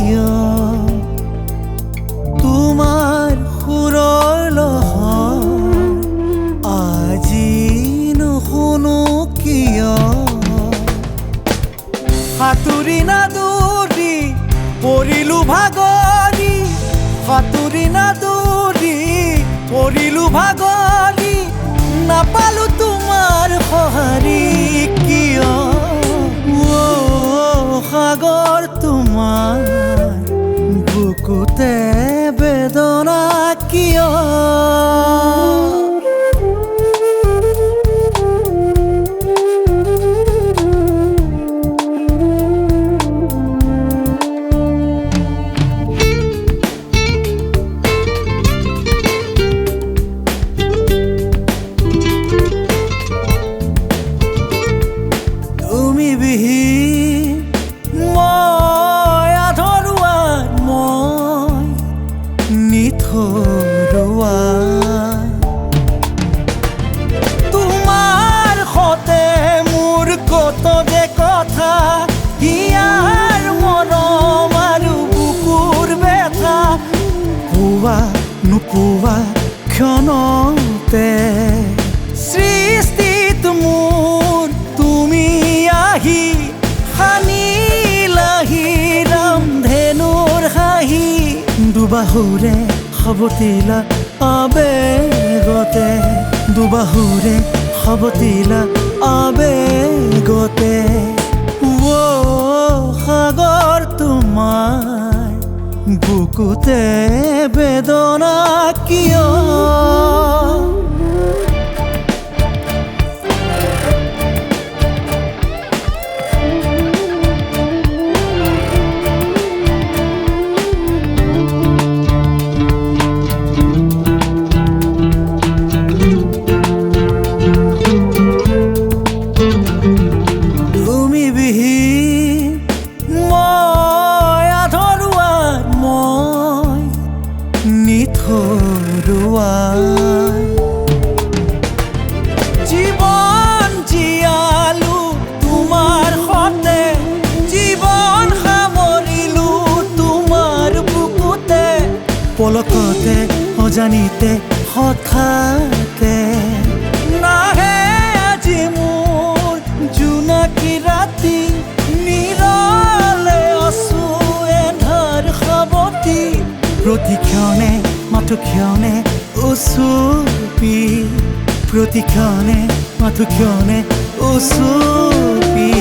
কিয় তোমাৰ সুৰৰ লহৰ আজি নুশুনো কিয় সাঁতুৰি নাদৌৰি পৰিলো ভাগৰি সাঁতুৰি নাদৌৰি পৰিলো ভাগৰি নাপালো তোমাৰ সঁহাৰি কিয় সাগৰ তোমাৰ বুকুতে বেদনা কিয় তুমি বিহীন মই আধৰুৱা মই নিথৰুৱা তোমাৰ সতে মোৰ কত যে কথা হিয়াৰ মৰম আৰু বুকুৰ বেথা পোৱা নোপোৱা ক্ষণতে সৃষ্টিত মোৰ তুমি আহি সানিলাহি ৰামধেনুৰ হাঁহি দুবাহুৰে সাৱটিলা আবেগতে দুবাহুৰে সাৱটিলা আবেগতে সাগৰ তোমাৰ বুকুতে বেদনা কিয় জীবন জীয়ালো তোমাৰ সতে জীবন সামৰিলো তোমাৰ বুকুতে পলকতে অজানিতে হঠাতে নাহে আজি মোৰ জোনাকী ৰাতি নিৰলে আছো এন্ধাৰ সাৱটি প্ৰতিক্ষণে মাথো ক্ষণে উচুপি প্ৰতিক্ষণে মাথো ক্ষণে উচুপি